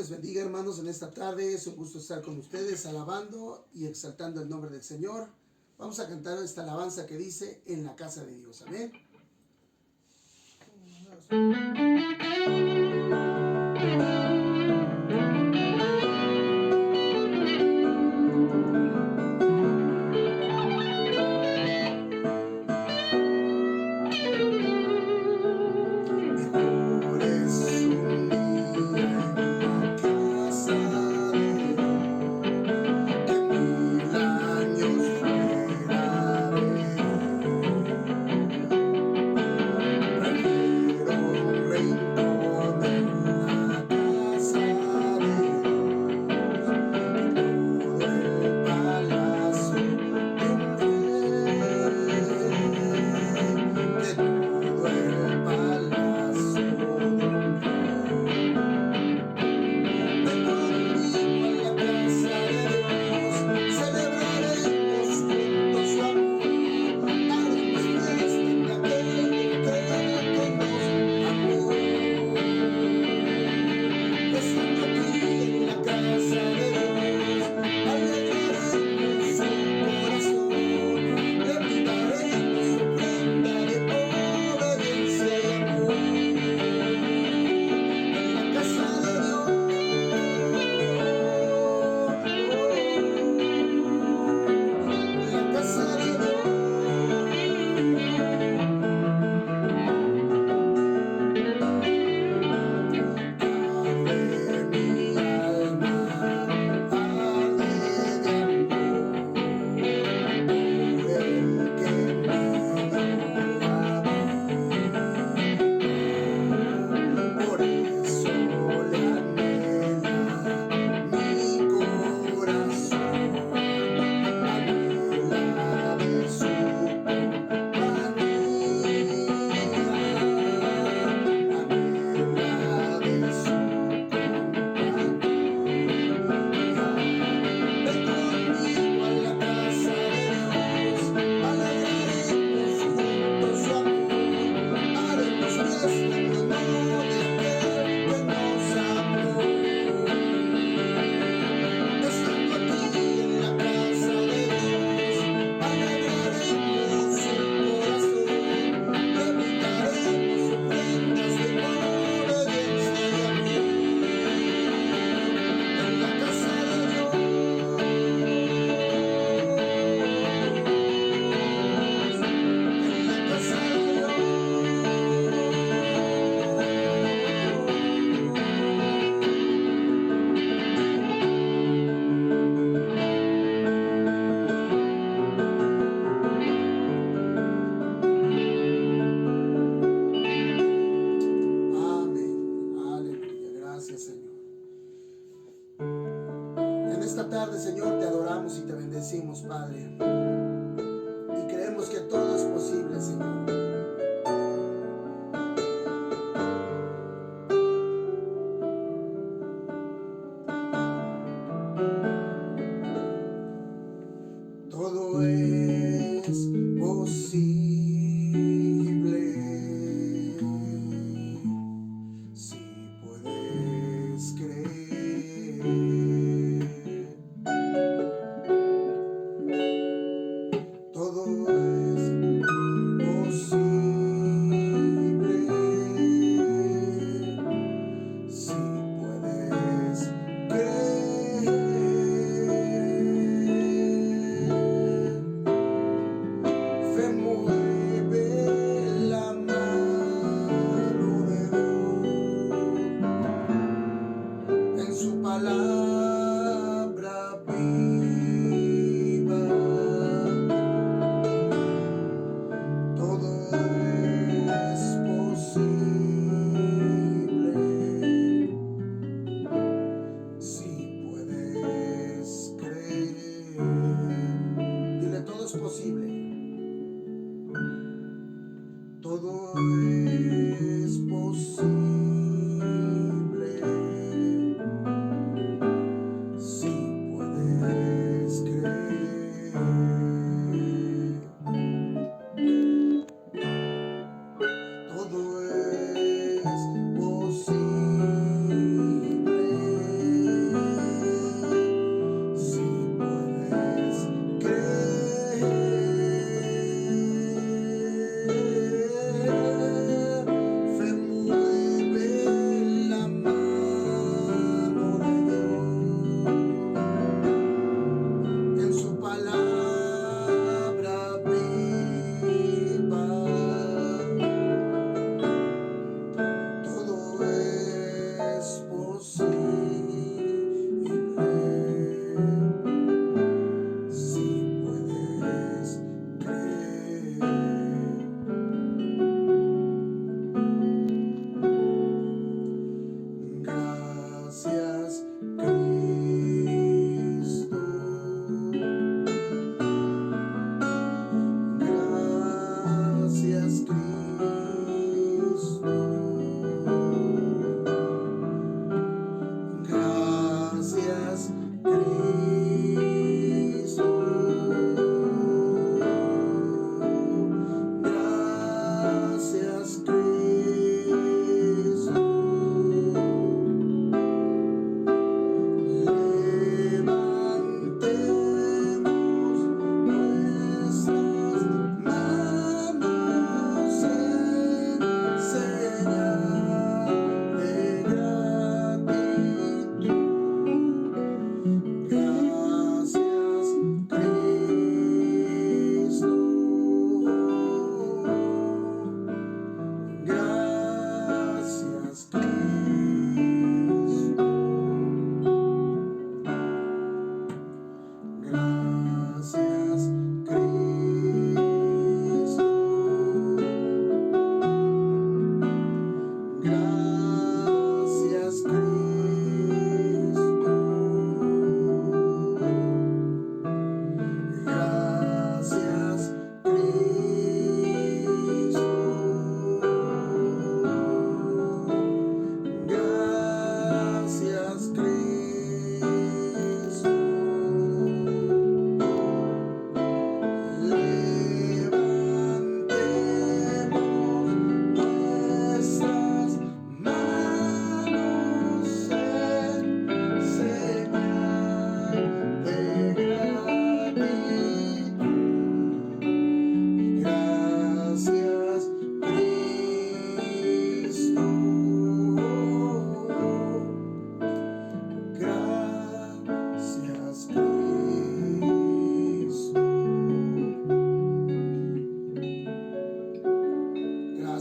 les bendiga, hermanos, en esta tarde. Es un gusto estar con ustedes alabando y exaltando el nombre del Señor. Vamos a cantar esta alabanza que dice en la casa de Dios. Amén. Señor, te adoramos y te bendecimos, Padre, y creemos que todo es posible, Señor. Todo es posible si puedes creer. Todo es posible.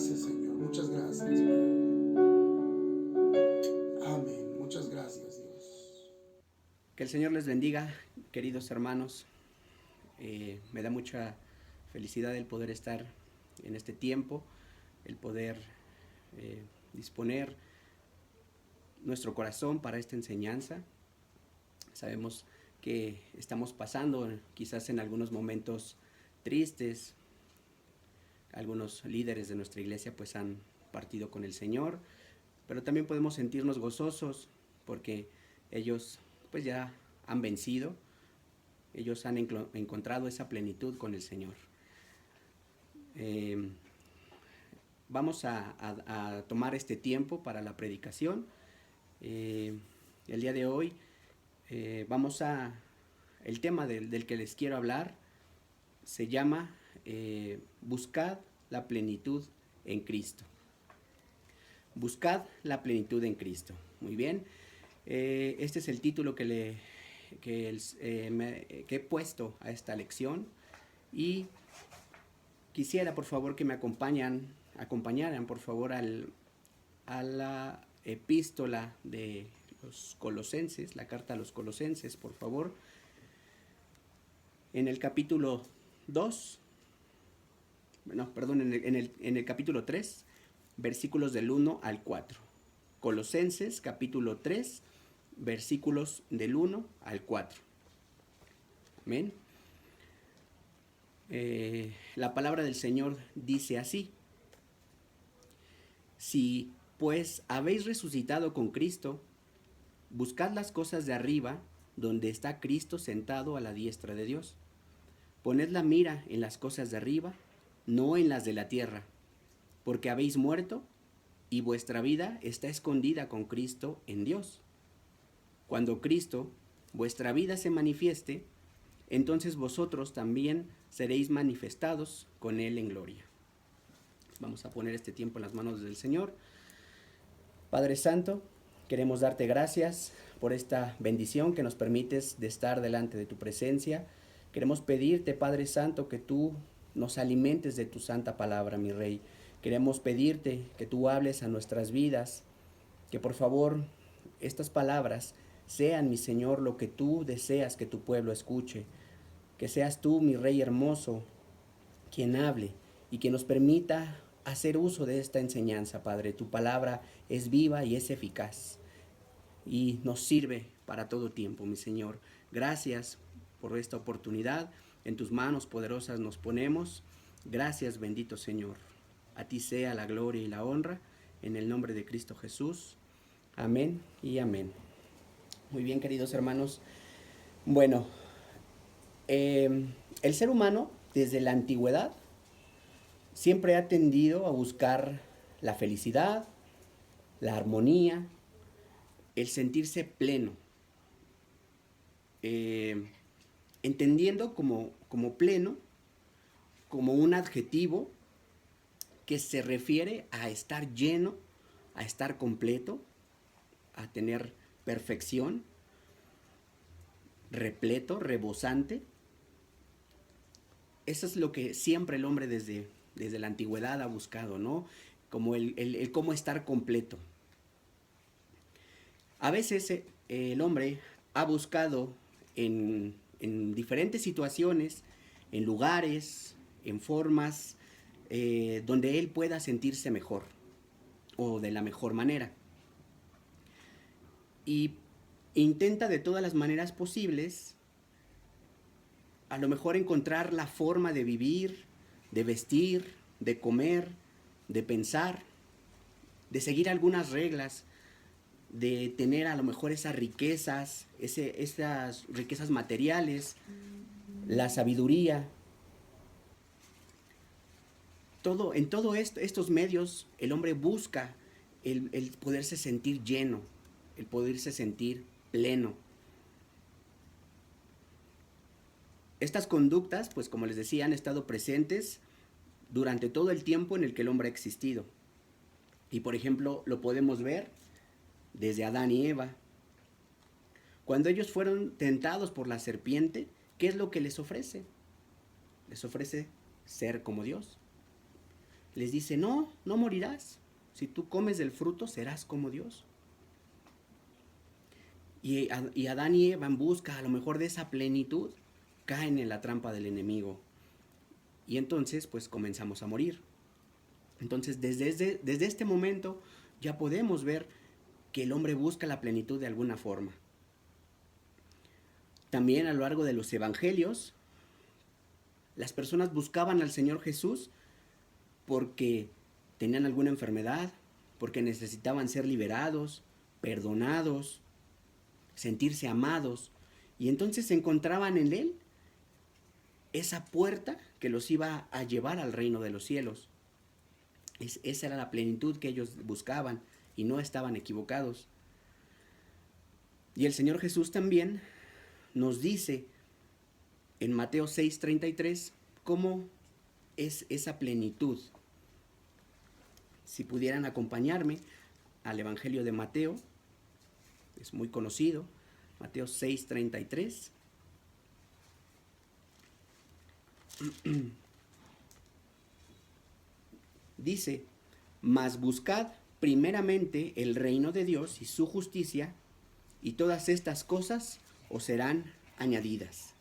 Gracias, Señor. Muchas gracias, Padre. Amén. Muchas gracias, Dios. Que el Señor les bendiga, queridos hermanos. Me da mucha felicidad el poder estar en este tiempo, el poder disponer nuestro corazón para esta enseñanza. Sabemos que estamos pasando quizás en algunos momentos tristes. Algunos líderes de nuestra iglesia pues han partido con el Señor, pero también podemos sentirnos gozosos porque ellos pues ya han vencido, ellos han encontrado esa plenitud con el Señor. Vamos a tomar este tiempo para la predicación. El día de hoy el tema del que les quiero hablar se llama buscad la plenitud en Cristo. Buscad la plenitud en Cristo. Muy bien. Este es el título que he puesto a esta lección, y quisiera por favor que me acompañaran por favor a la epístola de los Colosenses, la carta a los Colosenses, por favor, en el capítulo 2, en el capítulo 3, versículos del 1 al 4. Colosenses capítulo 3, versículos del 1 al 4. Amén. La palabra del Señor dice así: si pues habéis resucitado con Cristo, buscad las cosas de arriba, donde está Cristo sentado a la diestra de Dios. Poned la mira en las cosas de arriba, no en las de la tierra, porque habéis muerto y vuestra vida está escondida con Cristo en Dios. Cuando Cristo, vuestra vida, se manifieste, entonces vosotros también seréis manifestados con Él en gloria. Vamos a poner este tiempo en las manos del Señor. Padre Santo, queremos darte gracias por esta bendición que nos permites de estar delante de tu presencia. Queremos pedirte, Padre Santo, que tú nos alimentes de tu santa palabra, mi Rey. Queremos pedirte que tú hables a nuestras vidas, que por favor estas palabras sean, mi Señor, lo que tú deseas que tu pueblo escuche. Que seas tú, mi Rey hermoso, quien hable y que nos permita hacer uso de esta enseñanza, Padre. Tu palabra es viva y es eficaz y nos sirve para todo tiempo, mi Señor. Gracias por esta oportunidad. En tus manos poderosas nos ponemos. Gracias, bendito Señor. A ti sea la gloria y la honra, en el nombre de Cristo Jesús. Amén y amén. Muy bien, queridos hermanos. Bueno, el ser humano, desde la antigüedad, siempre ha tendido a buscar la felicidad, la armonía, el sentirse pleno, entendiendo como pleno, como un adjetivo que se refiere a estar lleno, a estar completo, a tener perfección, repleto, rebosante. Eso es lo que siempre el hombre desde la antigüedad ha buscado, ¿no? Como el cómo estar completo. A veces el hombre ha buscado en diferentes situaciones, en lugares, en formas, donde él pueda sentirse mejor o de la mejor manera. Y intenta de todas las maneras posibles a lo mejor encontrar la forma de vivir, de vestir, de comer, de pensar, de seguir algunas reglas, de tener a lo mejor esas riquezas, esas riquezas materiales, la sabiduría. En todo estos medios el hombre busca el poderse sentir lleno, el poderse sentir pleno. Estas conductas, pues como les decía, han estado presentes durante todo el tiempo en el que el hombre ha existido. Y por ejemplo, lo podemos ver desde Adán y Eva. Cuando ellos fueron tentados por la serpiente, ¿qué es lo que les ofrece? Les ofrece ser como Dios. les dice, no, no morirás. Si tú comes del fruto, serás como Dios. Y Adán y Eva, en busca a lo mejor de esa plenitud, caen en la trampa del enemigo. Y entonces, pues comenzamos a morir. Entonces, desde este momento, ya podemos ver que el hombre busca la plenitud de alguna forma. También a lo largo de los evangelios, las personas buscaban al Señor Jesús porque tenían alguna enfermedad, porque necesitaban ser liberados, perdonados, sentirse amados. Y entonces encontraban en Él esa puerta que los iba a llevar al reino de los cielos. Esa era la plenitud que ellos buscaban y no estaban equivocados. Y el Señor Jesús también nos dice en Mateo 6:33 cómo es esa plenitud. Si pudieran acompañarme al Evangelio de Mateo, es muy conocido, Mateo 6:33. Dice, mas buscad primeramente el reino de Dios y su justicia, y todas estas cosas os serán añadidas.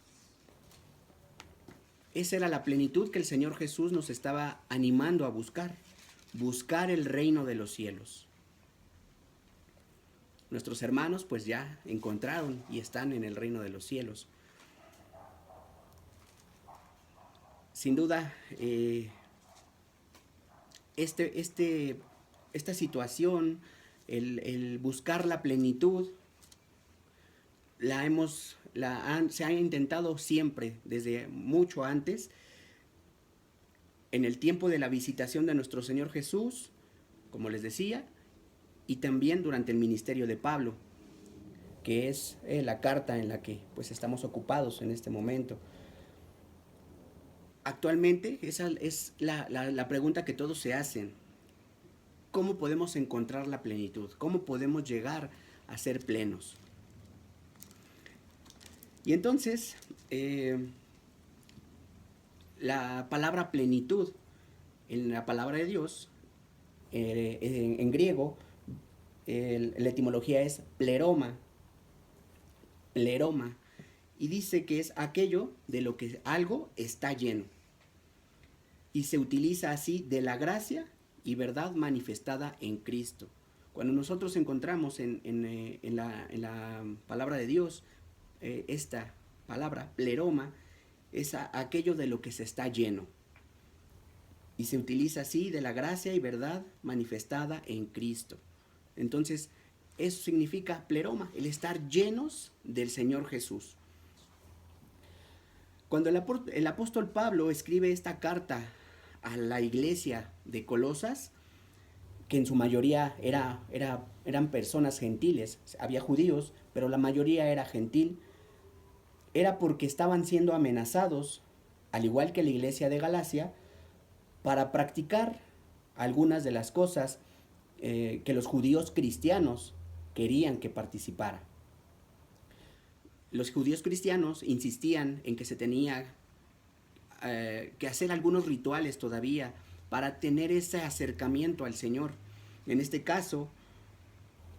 Esa era la plenitud que el Señor Jesús nos estaba animando a buscar el reino de los cielos. Nuestros hermanos pues ya encontraron y están en el reino de los cielos. Sin duda, esta situación, el buscar la plenitud, se ha intentado siempre, desde mucho antes, en el tiempo de la visitación de nuestro Señor Jesús, como les decía, y también durante el ministerio de Pablo, que es la carta en la que pues estamos ocupados en este momento. Actualmente esa es la pregunta que todos se hacen. ¿Cómo podemos encontrar la plenitud? ¿Cómo podemos llegar a ser plenos? Y entonces, la palabra plenitud en la palabra de Dios, en griego, la etimología es pleroma, y dice que es aquello de lo que algo está lleno. Y se utiliza así de la gracia y verdad manifestada en Cristo. Cuando nosotros encontramos en la palabra de Dios, esta palabra, pleroma, es aquello de lo que se está lleno. Y se utiliza así de la gracia y verdad manifestada en Cristo. Entonces, eso significa pleroma, el estar llenos del Señor Jesús. Cuando el apóstol Pablo escribe esta carta a la iglesia de Colosas, que en su mayoría eran personas gentiles, había judíos, pero la mayoría era gentil, era porque estaban siendo amenazados, al igual que la iglesia de Galacia, para practicar algunas de las cosas que los judíos cristianos querían que participara. Los judíos cristianos insistían en que se tenía que hacer algunos rituales todavía para tener ese acercamiento al Señor. En este caso,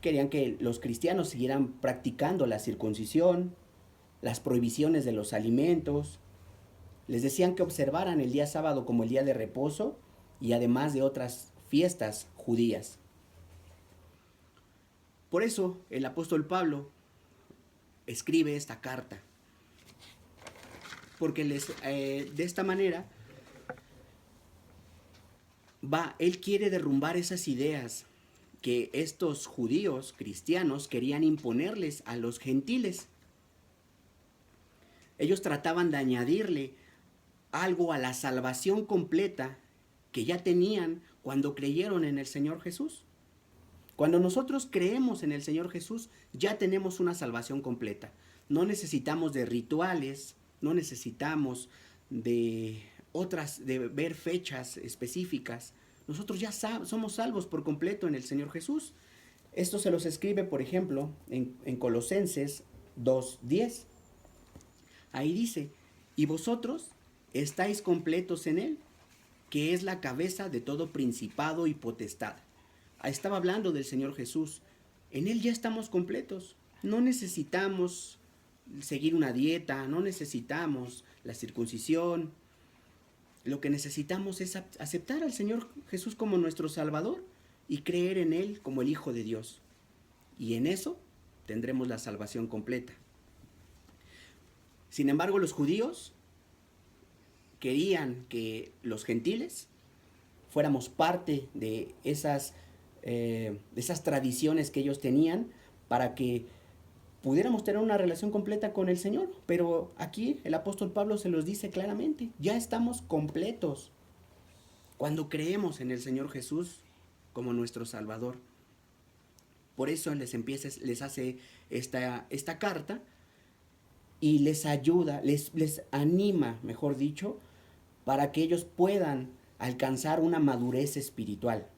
querían que los cristianos siguieran practicando la circuncisión, las prohibiciones de los alimentos. Les decían que observaran el día sábado como el día de reposo y además de otras fiestas judías. Por eso el apóstol Pablo escribe esta carta, porque de esta manera él quiere derrumbar esas ideas que estos judíos cristianos querían imponerles a los gentiles. Ellos trataban de añadirle algo a la salvación completa que ya tenían cuando creyeron en el Señor Jesús. Cuando nosotros creemos en el Señor Jesús, ya tenemos una salvación completa. No necesitamos de rituales, no necesitamos de ver fechas específicas. Nosotros ya somos salvos por completo en el Señor Jesús. Esto se los escribe, por ejemplo, en Colosenses 2:10. Ahí dice, y vosotros estáis completos en Él, que es la cabeza de todo principado y potestad. Estaba hablando del Señor Jesús. En Él ya estamos completos. No necesitamos seguir una dieta, no necesitamos la circuncisión. Lo que necesitamos es aceptar al Señor Jesús como nuestro Salvador y creer en Él como el Hijo de Dios. Y en eso tendremos la salvación completa. Sin embargo, los judíos querían que los gentiles fuéramos parte de esas tradiciones que ellos tenían para que pudiéramos tener una relación completa con el Señor. Pero aquí el apóstol Pablo se los dice claramente, ya estamos completos cuando creemos en el Señor Jesús como nuestro Salvador. Por eso les hace esta carta y les ayuda, les anima, mejor dicho, para que ellos puedan alcanzar una madurez espiritual.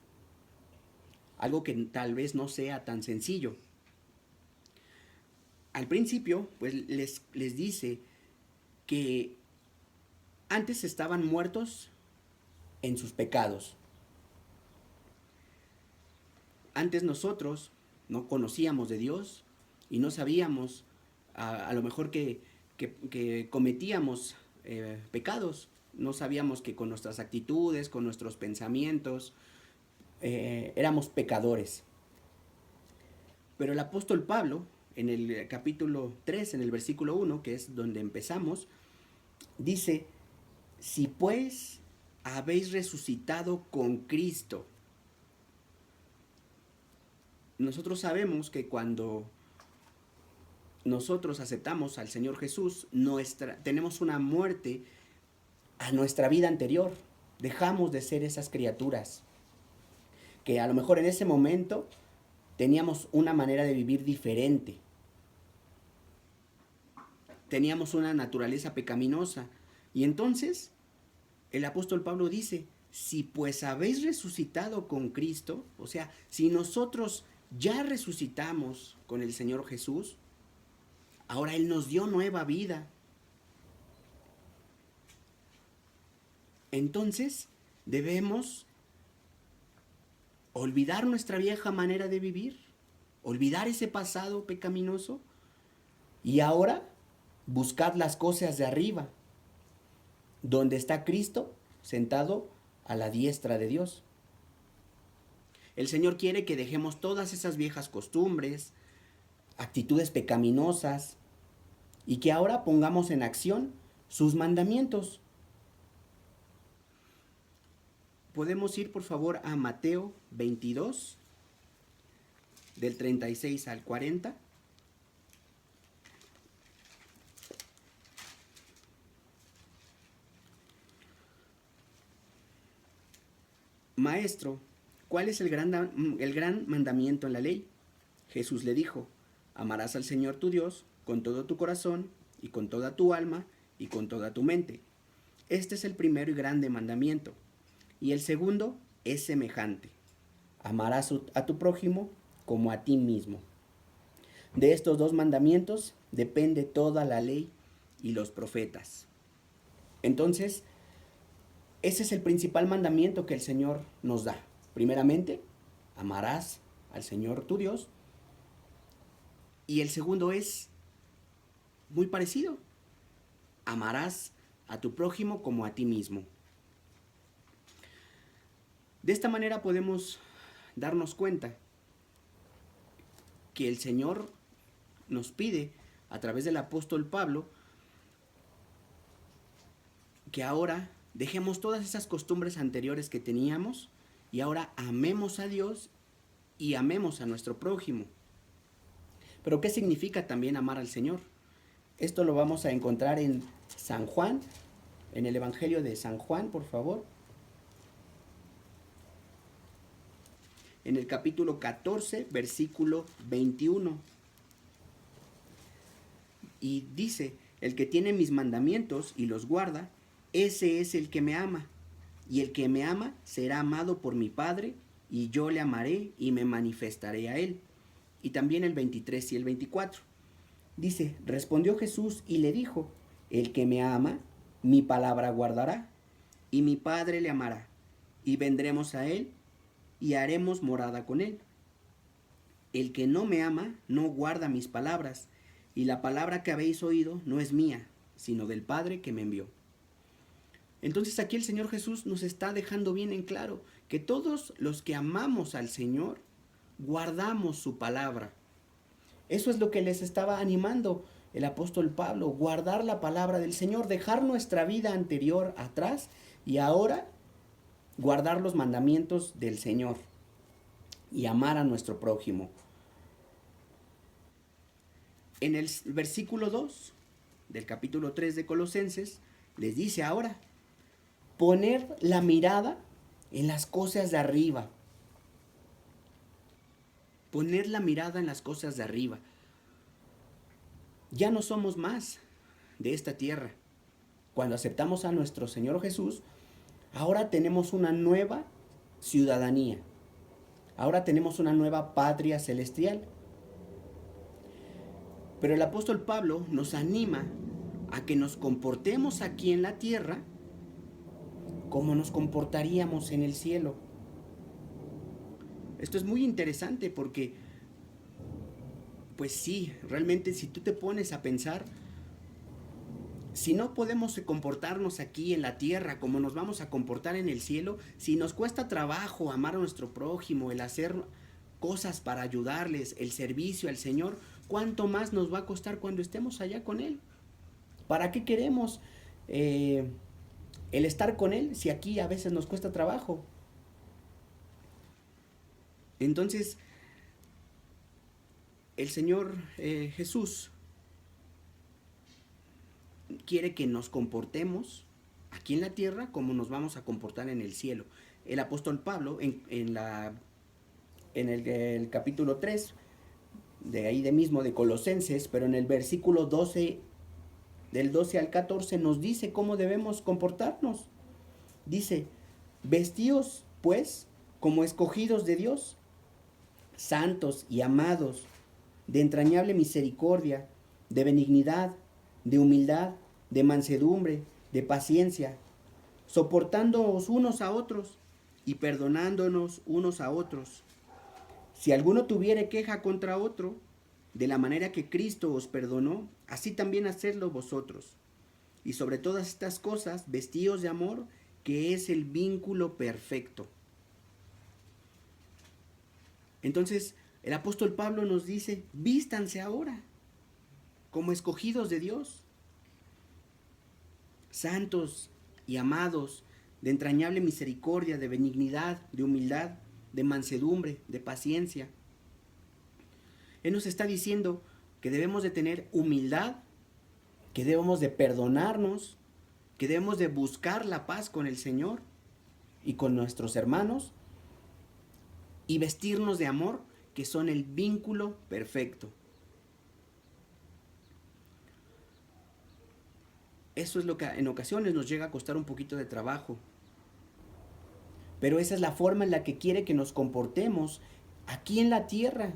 Algo que tal vez no sea tan sencillo. Al principio, pues les dice que antes estaban muertos en sus pecados. Antes nosotros no conocíamos de Dios y no sabíamos a lo mejor que cometíamos pecados. No sabíamos que con nuestras actitudes, con nuestros pensamientos, éramos pecadores. Pero el apóstol Pablo, en el capítulo 3, en el versículo 1, que es donde empezamos, dice, si pues habéis resucitado con Cristo. Nosotros sabemos que cuando nosotros aceptamos al Señor Jesús, tenemos una muerte a nuestra vida anterior. Dejamos de ser esas criaturas que a lo mejor en ese momento teníamos una manera de vivir diferente. Teníamos una naturaleza pecaminosa. Y entonces el apóstol Pablo dice, si pues habéis resucitado con Cristo, o sea, si nosotros ya resucitamos con el Señor Jesús, ahora Él nos dio nueva vida. Entonces debemos olvidar nuestra vieja manera de vivir, olvidar ese pasado pecaminoso y ahora buscar las cosas de arriba, donde está Cristo sentado a la diestra de Dios. El Señor quiere que dejemos todas esas viejas costumbres, actitudes pecaminosas, y que ahora pongamos en acción sus mandamientos. Podemos ir por favor a Mateo 22, del 36 al 40. Maestro, ¿cuál es el gran mandamiento en la ley? Jesús le dijo, amarás al Señor tu Dios con todo tu corazón y con toda tu alma y con toda tu mente. Este es el primero y grande mandamiento. Y el segundo es semejante. Amarás a tu prójimo como a ti mismo. De estos dos mandamientos depende toda la ley y los profetas. Entonces, ese es el principal mandamiento que el Señor nos da. Primeramente, amarás al Señor tu Dios. Y el segundo es muy parecido. Amarás a tu prójimo como a ti mismo. De esta manera podemos darnos cuenta que el Señor nos pide a través del apóstol Pablo que ahora dejemos todas esas costumbres anteriores que teníamos y ahora amemos a Dios y amemos a nuestro prójimo. Pero ¿qué significa también amar al Señor? Esto lo vamos a encontrar en San Juan, en el Evangelio de San Juan, por favor. En el capítulo 14, versículo 21. Y dice, el que tiene mis mandamientos y los guarda, ese es el que me ama. Y el que me ama será amado por mi Padre, y yo le amaré y me manifestaré a él. Y también el 23 y el 24. Dice, respondió Jesús y le dijo, el que me ama, mi palabra guardará, y mi Padre le amará, y vendremos a él y haremos morada con él. El que no me ama no guarda mis palabras, y la palabra que habéis oído no es mía, sino del Padre que me envió. Entonces aquí el Señor Jesús nos está dejando bien en claro que todos los que amamos al Señor guardamos su palabra. Eso es lo que les estaba animando el apóstol Pablo, guardar la palabra del Señor, dejar nuestra vida anterior atrás y ahora guardar los mandamientos del Señor y amar a nuestro prójimo. En el versículo 2 del capítulo 3 de Colosenses les dice ahora, poner la mirada en las cosas de arriba. Poner la mirada en las cosas de arriba. Ya no somos más de esta tierra. Cuando aceptamos a nuestro Señor Jesús, ahora tenemos una nueva ciudadanía. Ahora tenemos una nueva patria celestial. Pero el apóstol Pablo nos anima a que nos comportemos aquí en la tierra como nos comportaríamos en el cielo. Esto es muy interesante porque, pues sí, realmente si tú te pones a pensar, si no podemos comportarnos aquí en la tierra como nos vamos a comportar en el cielo, si nos cuesta trabajo amar a nuestro prójimo, el hacer cosas para ayudarles, el servicio al Señor, ¿cuánto más nos va a costar cuando estemos allá con Él? ¿Para qué queremos el estar con Él si aquí a veces nos cuesta trabajo? Entonces, el Señor Jesús quiere que nos comportemos aquí en la tierra como nos vamos a comportar en el cielo. El apóstol Pablo en el capítulo 3, de ahí de mismo de Colosenses, pero en el versículo 12, del 12 al 14, nos dice cómo debemos comportarnos. Dice, vestíos pues como escogidos de Dios, santos y amados, de entrañable misericordia, de benignidad, de humildad, de mansedumbre, de paciencia, soportándoos unos a otros y perdonándonos unos a otros. Si alguno tuviere queja contra otro, de la manera que Cristo os perdonó, así también hacedlo vosotros. Y sobre todas estas cosas, vestíos de amor, que es el vínculo perfecto. Entonces, el apóstol Pablo nos dice, vístanse ahora como escogidos de Dios, santos y amados, de entrañable misericordia, de benignidad, de humildad, de mansedumbre, de paciencia. Él nos está diciendo que debemos de tener humildad, que debemos de perdonarnos, que debemos de buscar la paz con el Señor y con nuestros hermanos y vestirnos de amor, que son el vínculo perfecto. Eso es lo que en ocasiones nos llega a costar un poquito de trabajo. Pero esa es la forma en la que quiere que nos comportemos aquí en la tierra.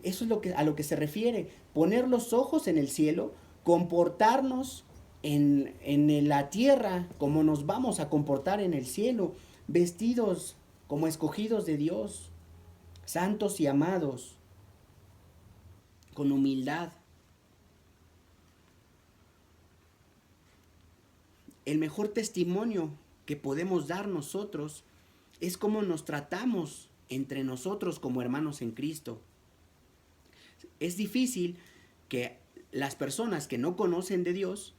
Eso es a lo que se refiere. Poner los ojos en el cielo, comportarnos en la tierra como nos vamos a comportar en el cielo, vestidos como escogidos de Dios, santos y amados, con humildad. El mejor testimonio que podemos dar nosotros es cómo nos tratamos entre nosotros como hermanos en Cristo. Es difícil que las personas que no conocen de Dios,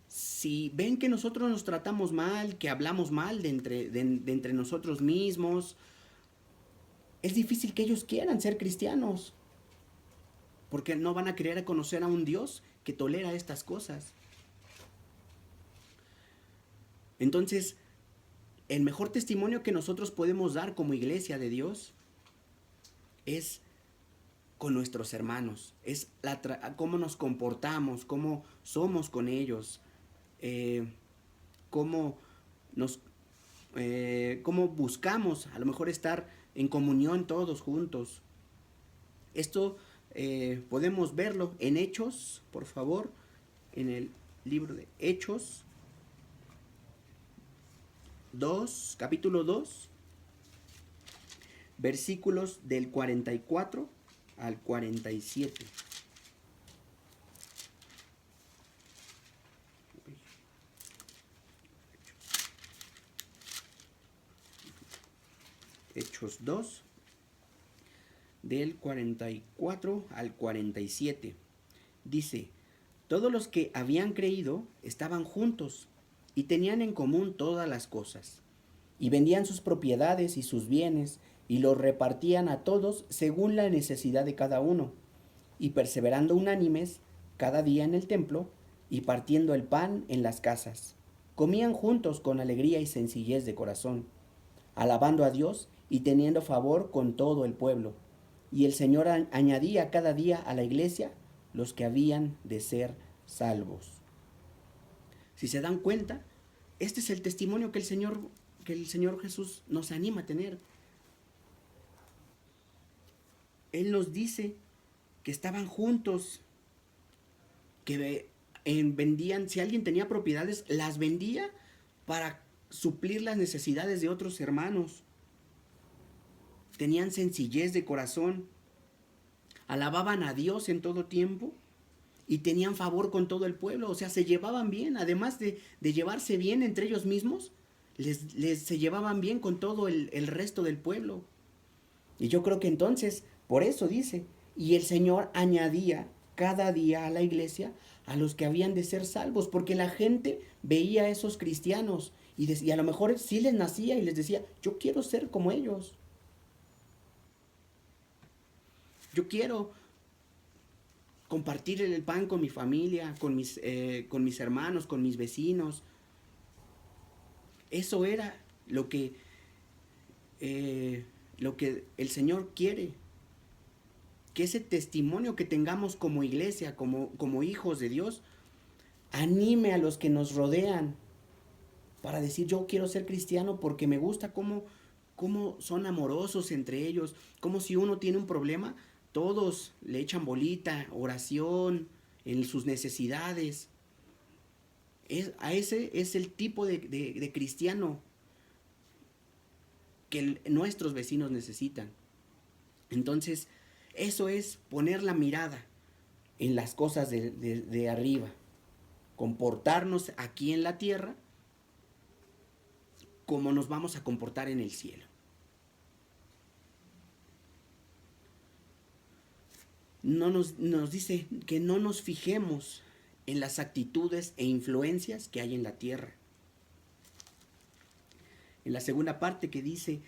si ven que nosotros nos tratamos mal, que hablamos mal de entre nosotros mismos, es difícil que ellos quieran ser cristianos, porque no van a querer conocer a un Dios que tolera estas cosas. Entonces, el mejor testimonio que nosotros podemos dar como iglesia de Dios es con nuestros hermanos, es cómo nos comportamos, cómo somos con ellos, cómo buscamos a lo mejor estar en comunión todos juntos. Esto podemos verlo en Hechos, por favor, en el libro de Hechos. capítulo 2, versículos del 44 al 47. Hechos 2, del 44 al 47. Dice, todos los que habían creído estaban juntos y tenían en común todas las cosas, y vendían sus propiedades y sus bienes, y los repartían a todos según la necesidad de cada uno, y perseverando unánimes cada día en el templo, y partiendo el pan en las casas, comían juntos con alegría y sencillez de corazón, alabando a Dios y teniendo favor con todo el pueblo. Y el Señor añadía cada día a la iglesia los que habían de ser salvos. Si se dan cuenta, este es el testimonio que el Señor Jesús nos anima a tener. Él nos dice que estaban juntos, que vendían, si alguien tenía propiedades, las vendía para suplir las necesidades de otros hermanos. Tenían sencillez de corazón, alababan a Dios en todo tiempo y tenían favor con todo el pueblo. O sea, se llevaban bien, además de llevarse bien entre ellos mismos, se llevaban bien con todo el resto del pueblo. Y yo creo que entonces, por eso dice, y el Señor añadía cada día a la iglesia a los que habían de ser salvos, porque la gente veía a esos cristianos y a lo mejor sí les nacía y les decía, yo quiero ser como ellos. Yo quiero compartir el pan con mi familia, con mis hermanos, con mis vecinos. Eso era lo que el Señor quiere. Que ese testimonio que tengamos como iglesia, como hijos de Dios, anime a los que nos rodean para decir, yo quiero ser cristiano porque me gusta cómo son amorosos entre ellos, como si uno tiene un problema, todos le echan bolita, oración, en sus necesidades. Ese es el tipo de cristiano que nuestros vecinos necesitan. Entonces, eso es poner la mirada en las cosas de arriba, comportarnos aquí en la tierra como nos vamos a comportar en el cielo. Nos dice que no nos fijemos en las actitudes e influencias que hay en la tierra. En la segunda parte que dice,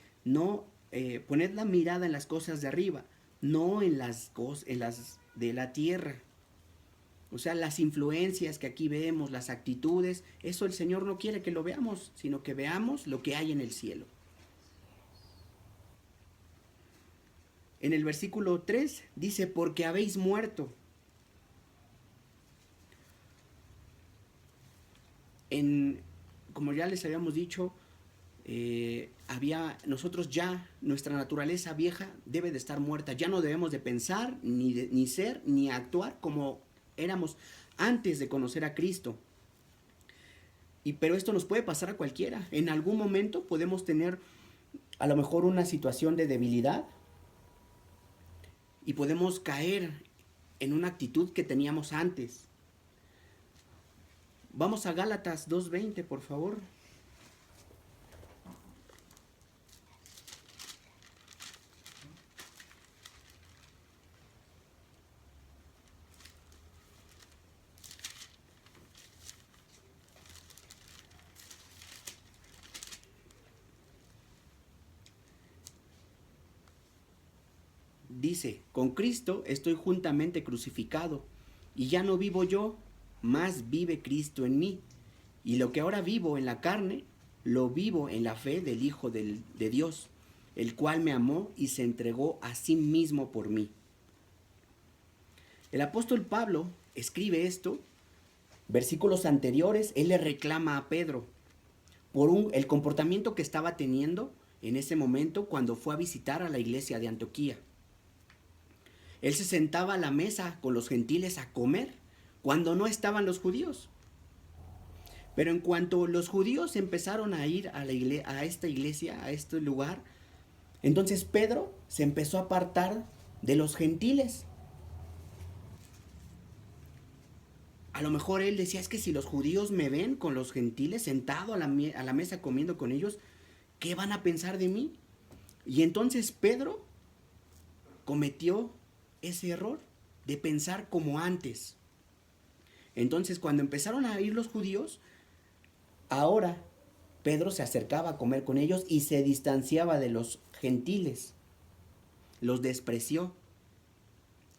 poned la mirada en las cosas de arriba, no en las de la tierra. O sea, las influencias que aquí vemos, las actitudes, eso el Señor no quiere que lo veamos, sino que veamos lo que hay en el cielo. En el versículo 3 dice, porque habéis muerto. Como ya les habíamos dicho, nosotros ya, nuestra naturaleza vieja debe de estar muerta. Ya no debemos de pensar, ni ser, ni actuar como éramos antes de conocer a Cristo. Pero esto nos puede pasar a cualquiera. En algún momento podemos tener a lo mejor una situación de debilidad y podemos caer en una actitud que teníamos antes. Vamos a Gálatas 2:20, por favor. Dice, con Cristo estoy juntamente crucificado, y ya no vivo yo, mas vive Cristo en mí. Y lo que ahora vivo en la carne, lo vivo en la fe del Hijo de Dios, el cual me amó y se entregó a sí mismo por mí. El apóstol Pablo escribe esto, versículos anteriores, él le reclama a Pedro por el comportamiento que estaba teniendo en ese momento cuando fue a visitar a la iglesia de Antioquía. Él se sentaba a la mesa con los gentiles a comer cuando no estaban los judíos. Pero en cuanto los judíos empezaron a ir a esta iglesia, a este lugar, entonces Pedro se empezó a apartar de los gentiles. A lo mejor él decía, es que si los judíos me ven con los gentiles sentado a la mesa comiendo con ellos, ¿qué van a pensar de mí? Y entonces Pedro cometió ese error de pensar como antes. Entonces cuando empezaron a ir los judíos, ahora Pedro se acercaba a comer con ellos y se distanciaba de los gentiles. Los despreció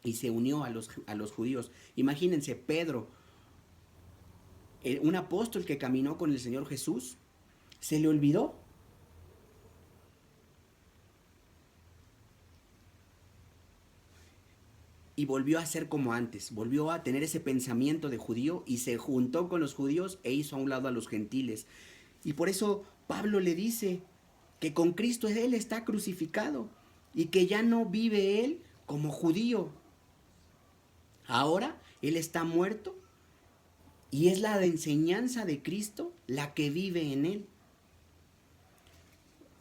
y se unió a los judíos. Imagínense, Pedro, un apóstol que caminó con el Señor Jesús, se le olvidó. Y volvió a ser como antes, volvió a tener ese pensamiento de judío y se juntó con los judíos e hizo a un lado a los gentiles. Y por eso Pablo le dice que con Cristo él está crucificado y que ya no vive él como judío. Ahora él está muerto y es la enseñanza de Cristo la que vive en él.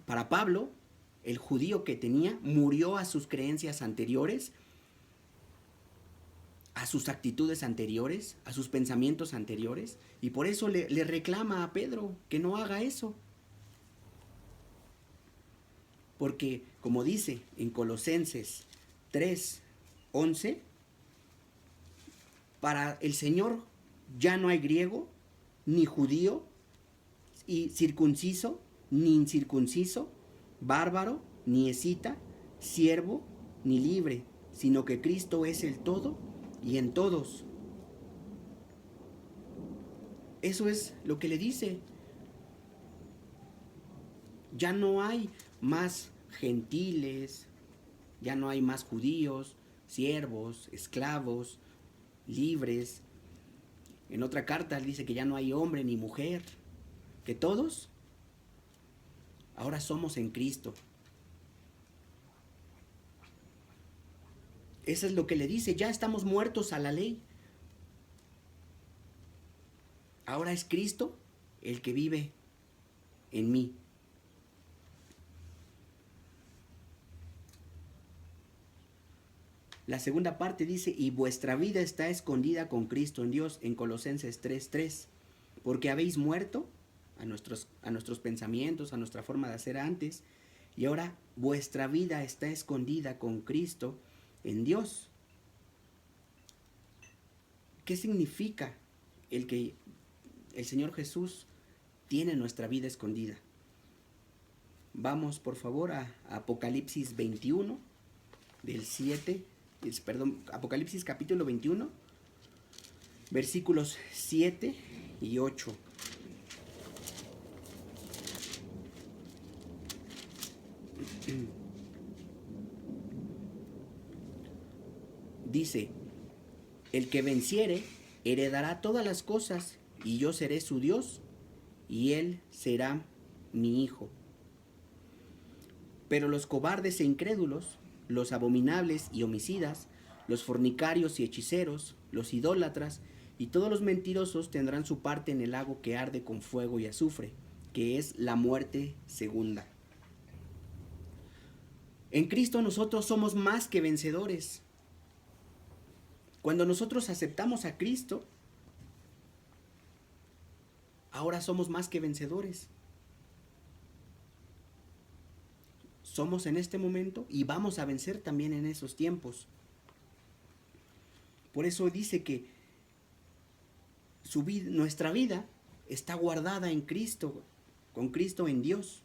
Para Pablo, el judío que tenía murió a sus creencias anteriores, a sus actitudes anteriores, a sus pensamientos anteriores, y por eso le reclama a Pedro que no haga eso. Porque, como dice en Colosenses 3:11, para el Señor ya no hay griego, ni judío, y circunciso, ni incircunciso, bárbaro, ni escita, siervo, ni libre, sino que Cristo es el todo y en todos. Eso es lo que le dice. Ya no hay más gentiles, ya no hay más judíos, siervos, esclavos, libres. En otra carta dice que ya no hay hombre ni mujer, que todos ahora somos en Cristo. Eso es lo que le dice, ya estamos muertos a la ley. Ahora es Cristo el que vive en mí. La segunda parte dice, y vuestra vida está escondida con Cristo en Dios, en Colosenses 3:3, porque habéis muerto a nuestros pensamientos, a nuestra forma de hacer antes, y ahora vuestra vida está escondida con Cristo en Dios. ¿Qué significa el que el Señor Jesús tiene nuestra vida escondida? Vamos por favor a Apocalipsis 21, Apocalipsis capítulo 21, versículos 7 y 8. Dice, el que venciere heredará todas las cosas, y yo seré su Dios, y él será mi hijo. Pero los cobardes e incrédulos, los abominables y homicidas, los fornicarios y hechiceros, los idólatras y todos los mentirosos tendrán su parte en el lago que arde con fuego y azufre, que es la muerte segunda. En Cristo nosotros somos más que vencedores. Cuando nosotros aceptamos a Cristo, ahora somos más que vencedores. Somos en este momento y vamos a vencer también en esos tiempos. Por eso dice que nuestra vida está guardada en Cristo, con Cristo en Dios.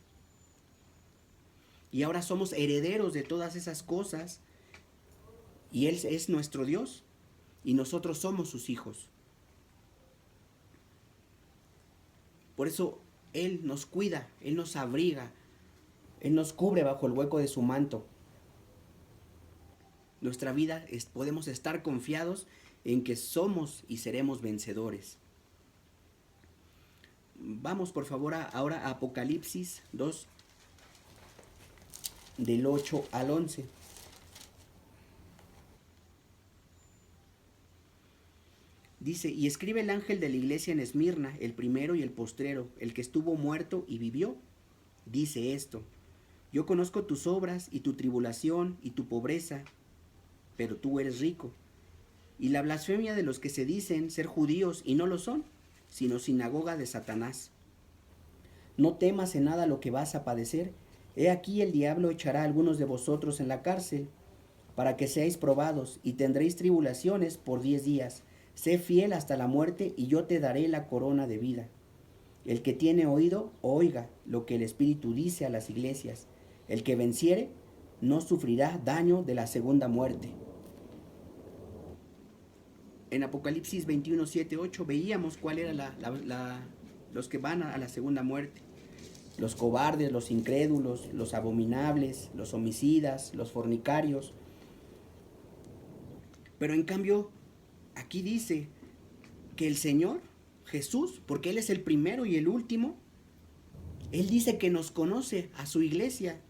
Y ahora somos herederos de todas esas cosas y Él es nuestro Dios y nosotros somos sus hijos. Por eso Él nos cuida, Él nos abriga, Él nos cubre bajo el hueco de su manto. Nuestra vida podemos estar confiados en que somos y seremos vencedores. Vamos por favor ahora a Apocalipsis 2, del 8 al 11. Dice, y escribe el ángel de la iglesia en Esmirna, el primero y el postrero, el que estuvo muerto y vivió. Dice esto, yo conozco tus obras y tu tribulación y tu pobreza, pero tú eres rico. Y la blasfemia de los que se dicen ser judíos y no lo son, sino sinagoga de Satanás. No temas en nada lo que vas a padecer. He aquí el diablo echará a algunos de vosotros en la cárcel, para que seáis probados, y tendréis tribulaciones por 10 días. Sé fiel hasta la muerte, y yo te daré la corona de vida. El que tiene oído, oiga lo que el Espíritu dice a las iglesias. El que venciere, no sufrirá daño de la segunda muerte. En Apocalipsis 21, 7, 8 veíamos cuál era los que van a la segunda muerte. Los cobardes, los incrédulos, los abominables, los homicidas, los fornicarios. Pero en cambio, aquí dice que el Señor Jesús, porque Él es el primero y el último, Él dice que nos conoce a su iglesia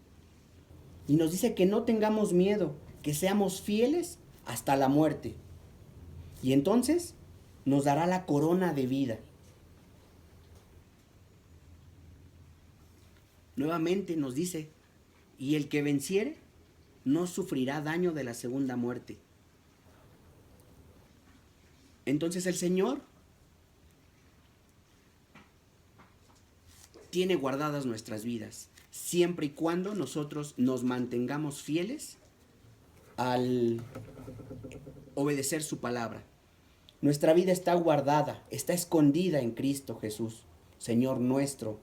y nos dice que no tengamos miedo, que seamos fieles hasta la muerte. Y entonces nos dará la corona de vida. Nuevamente nos dice, y el que venciere no sufrirá daño de la segunda muerte. Entonces el Señor tiene guardadas nuestras vidas, siempre y cuando nosotros nos mantengamos fieles al obedecer su palabra. Nuestra vida está guardada, está escondida en Cristo Jesús, Señor nuestro.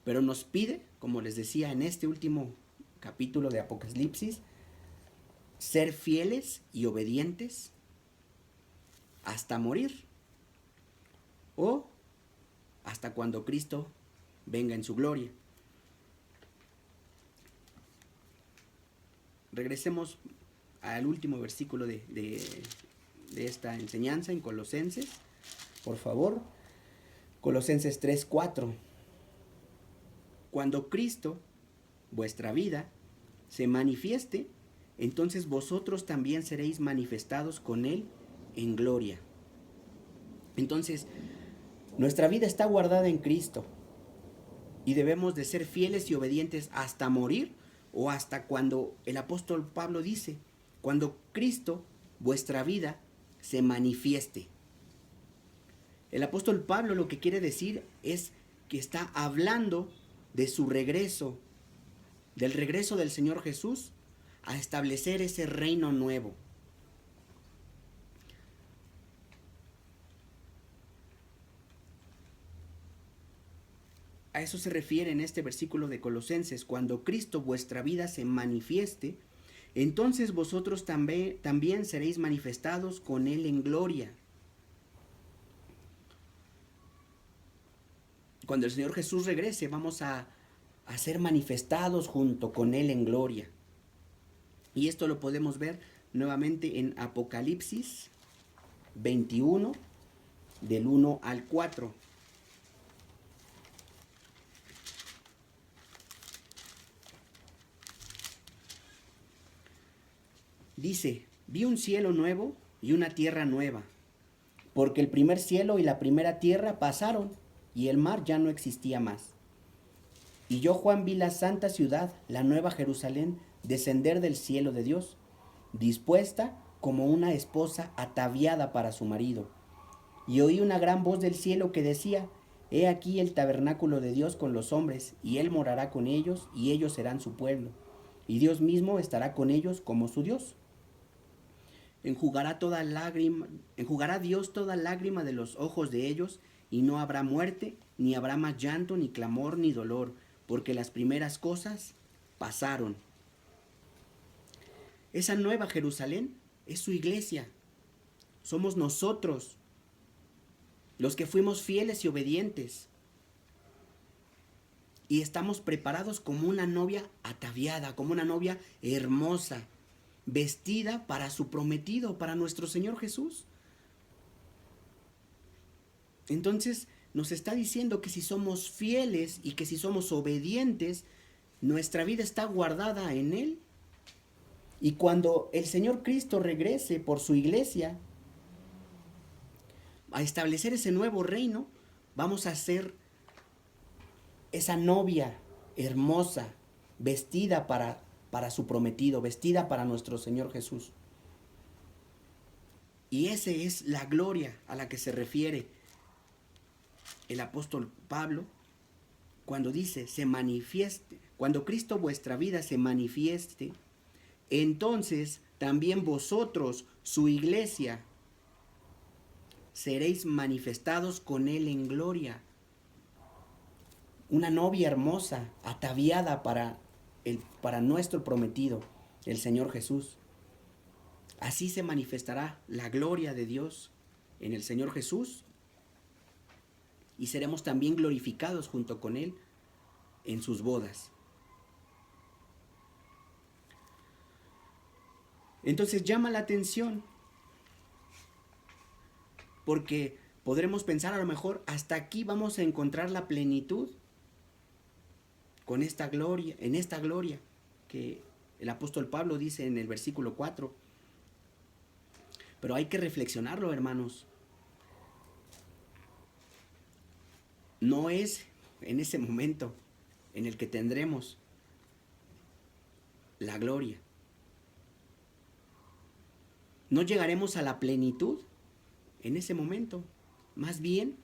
Pero nos pide, como les decía en este último capítulo de Apocalipsis, ser fieles y obedientes hasta morir o hasta cuando Cristo venga en su gloria. Regresemos al último versículo de esta enseñanza en Colosenses, por favor. Colosenses 3:4. Cuando Cristo, vuestra vida, se manifieste, entonces vosotros también seréis manifestados con Él en gloria. Entonces, nuestra vida está guardada en Cristo y debemos de ser fieles y obedientes hasta morir o hasta cuando el apóstol Pablo dice, cuando Cristo, vuestra vida, se manifieste. El apóstol Pablo lo que quiere decir es que está hablando de su regreso, del regreso del Señor Jesús a establecer ese reino nuevo. A eso se refiere en este versículo de Colosenses, cuando Cristo vuestra vida se manifieste, entonces vosotros también seréis manifestados con Él en gloria. Cuando el Señor Jesús regrese, vamos a ser manifestados junto con Él en gloria. Y esto lo podemos ver nuevamente en Apocalipsis 21, del 1 al 4. Dice, vi un cielo nuevo y una tierra nueva, porque el primer cielo y la primera tierra pasaron, y el mar ya no existía más. Y yo, Juan, vi la santa ciudad, la nueva Jerusalén, descender del cielo de Dios, dispuesta como una esposa ataviada para su marido. Y oí una gran voz del cielo que decía, he aquí el tabernáculo de Dios con los hombres, y Él morará con ellos, y ellos serán su pueblo. Y Dios mismo estará con ellos como su Dios. Enjugará Dios toda lágrima de los ojos de ellos, y no habrá muerte, ni habrá más llanto, ni clamor, ni dolor, porque las primeras cosas pasaron. Esa nueva Jerusalén es su iglesia. Somos nosotros, los que fuimos fieles y obedientes. Y estamos preparados como una novia ataviada, como una novia hermosa, vestida para su prometido, para nuestro Señor Jesús. Entonces nos está diciendo que si somos fieles y que si somos obedientes, nuestra vida está guardada en Él. Y cuando el Señor Cristo regrese por su iglesia, a establecer ese nuevo reino, vamos a ser esa novia hermosa, vestida para su prometido, vestida para nuestro Señor Jesús. Y esa es la gloria a la que se refiere el apóstol Pablo cuando dice, se manifieste, cuando Cristo vuestra vida se manifieste, entonces también vosotros, su iglesia, seréis manifestados con Él en gloria. Una novia hermosa, ataviada para nuestro prometido, el Señor Jesús. Así se manifestará la gloria de Dios en el Señor Jesús y seremos también glorificados junto con Él en sus bodas. Entonces llama la atención porque podremos pensar a lo mejor hasta aquí vamos a encontrar la plenitud con esta gloria, en esta gloria que el apóstol Pablo dice en el versículo 4. Pero hay que reflexionarlo, hermanos. No es en ese momento en el que tendremos la gloria. No llegaremos a la plenitud en ese momento. Más bien,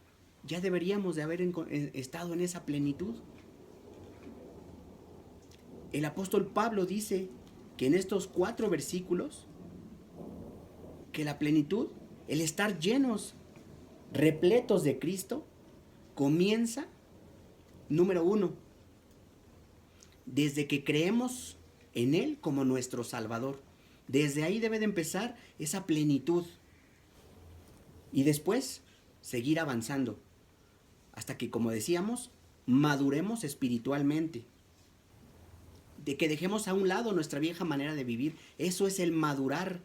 ya deberíamos de haber estado en esa plenitud. El apóstol Pablo dice que en estos 4 versículos, que la plenitud, el estar llenos, repletos de Cristo, comienza, número 1, desde que creemos en Él como nuestro Salvador. Desde ahí debe de empezar esa plenitud. Y después, seguir avanzando, hasta que, como decíamos, maduremos espiritualmente. De que dejemos a un lado nuestra vieja manera de vivir. Eso es el madurar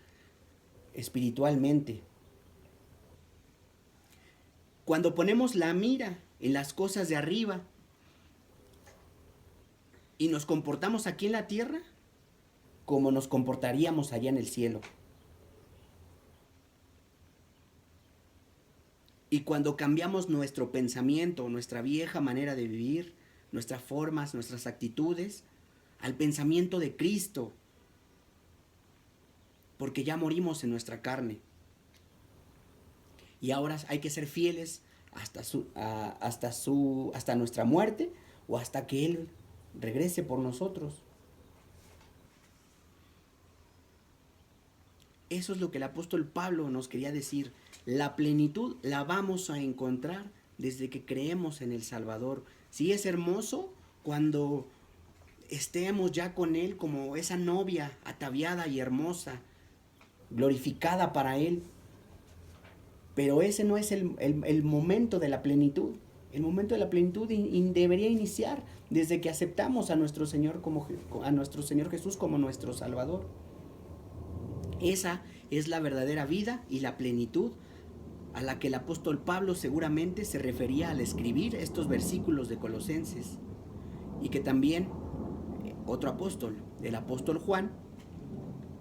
espiritualmente. Cuando ponemos la mira en las cosas de arriba y nos comportamos aquí en la tierra como nos comportaríamos allá en el cielo. Y cuando cambiamos nuestro pensamiento, nuestra vieja manera de vivir, nuestras formas, nuestras actitudes, al pensamiento de Cristo, porque ya morimos en nuestra carne. Y ahora hay que ser fieles hasta nuestra muerte o hasta que Él regrese por nosotros. Eso es lo que el apóstol Pablo nos quería decir. La plenitud la vamos a encontrar desde que creemos en el Salvador. Sí, es hermoso cuando estemos ya con Él como esa novia ataviada y hermosa, glorificada para Él. Pero ese no es el momento de la plenitud. El momento de la plenitud debería iniciar desde que aceptamos a nuestro Señor Jesús como nuestro Salvador. Esa es la verdadera vida y la plenitud a la que el apóstol Pablo seguramente se refería al escribir estos versículos de Colosenses. Y que también otro apóstol, el apóstol Juan,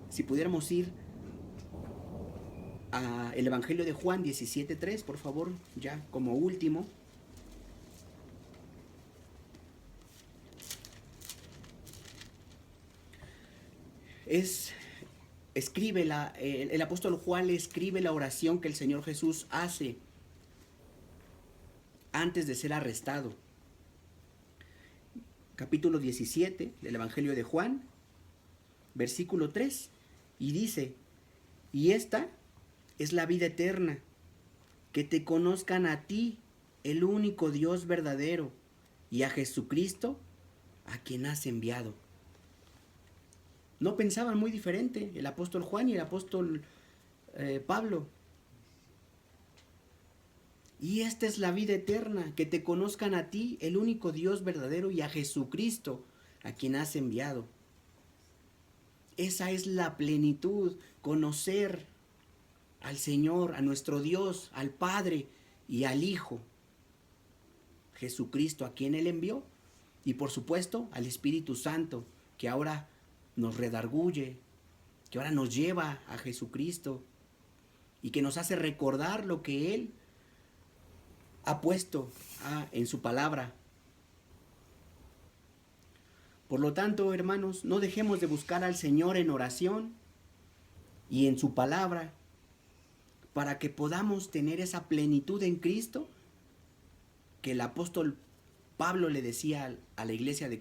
si pudiéramos ir a el Evangelio de Juan 17:3, por favor, ya como último. El apóstol Juan le escribe la oración que el Señor Jesús hace antes de ser arrestado. Capítulo 17 del Evangelio de Juan, versículo 3, y dice, y esta es la vida eterna, que te conozcan a ti, el único Dios verdadero, y a Jesucristo, a quien has enviado. No pensaban muy diferente el apóstol Juan y el apóstol Pablo. Y esta es la vida eterna, que te conozcan a ti, el único Dios verdadero, y a Jesucristo, a quien has enviado. Esa es la plenitud, conocer al Señor, a nuestro Dios, al Padre y al Hijo, Jesucristo, a quien Él envió, y por supuesto al Espíritu Santo, que ahora nos redarguye, que ahora nos lleva a Jesucristo y que nos hace recordar lo que Él ha puesto en su palabra. Por lo tanto, hermanos, no dejemos de buscar al Señor en oración y en su palabra para que podamos tener esa plenitud en Cristo que el apóstol Pablo le decía a la iglesia de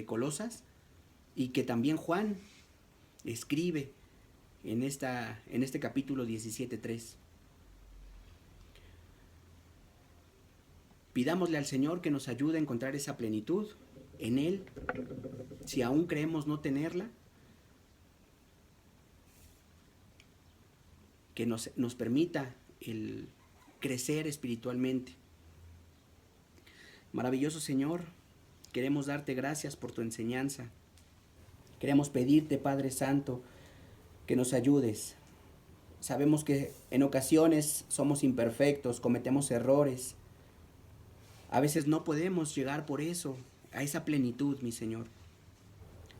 Colosas y que también Juan escribe en este capítulo 17:3. Pidámosle al Señor que nos ayude a encontrar esa plenitud en Él, si aún creemos no tenerla, que nos permita el crecer espiritualmente. Maravilloso Señor, queremos darte gracias por tu enseñanza. Queremos pedirte, Padre Santo, que nos ayudes. Sabemos que en ocasiones somos imperfectos, cometemos errores. A veces no podemos llegar por eso a esa plenitud, mi Señor.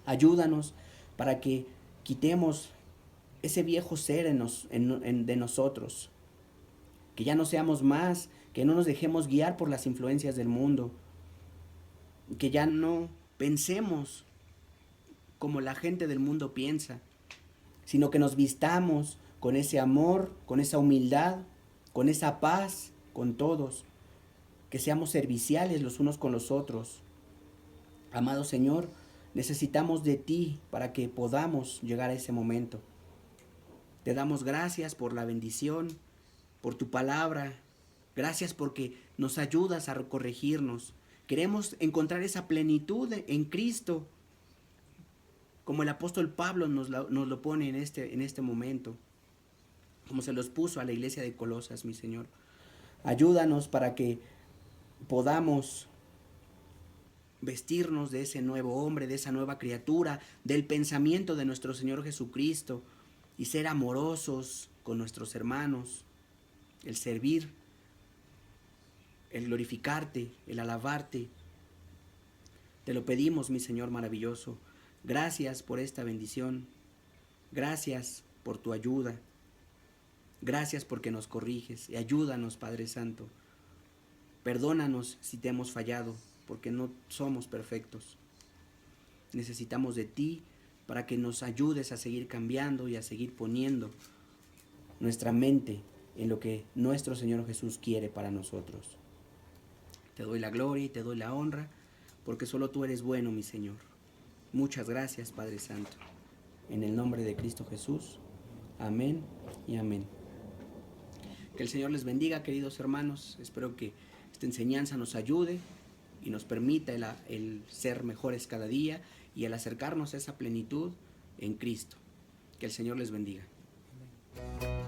Ayúdanos para que quitemos ese viejo ser de nosotros. Que ya no seamos más, que no nos dejemos guiar por las influencias del mundo. Que ya no pensemos como la gente del mundo piensa, sino que nos vistamos con ese amor, con esa humildad, con esa paz con todos. Que seamos serviciales los unos con los otros. Amado Señor, necesitamos de ti para que podamos llegar a ese momento. Te damos gracias por la bendición, por tu palabra. Gracias porque nos ayudas a corregirnos. Queremos encontrar esa plenitud en Cristo, como el apóstol Pablo nos lo pone en este momento, como se los puso a la iglesia de Colosas, mi Señor. Ayúdanos para que podamos vestirnos de ese nuevo hombre, de esa nueva criatura, del pensamiento de nuestro Señor Jesucristo y ser amorosos con nuestros hermanos, el servir, el glorificarte, el alabarte. Te lo pedimos, mi Señor maravilloso. Gracias por esta bendición. Gracias por tu ayuda. Gracias porque nos corriges y ayúdanos, Padre Santo. Perdónanos si te hemos fallado, porque no somos perfectos. Necesitamos de ti para que nos ayudes a seguir cambiando y a seguir poniendo nuestra mente en lo que nuestro Señor Jesús quiere para nosotros. Te doy la gloria y te doy la honra, porque solo tú eres bueno, mi Señor. Muchas gracias, Padre Santo. En el nombre de Cristo Jesús. Amén y amén. Que el Señor les bendiga, queridos hermanos. Espero que esta enseñanza nos ayude y nos permita el ser mejores cada día y el acercarnos a esa plenitud en Cristo. Que el Señor les bendiga. Amén.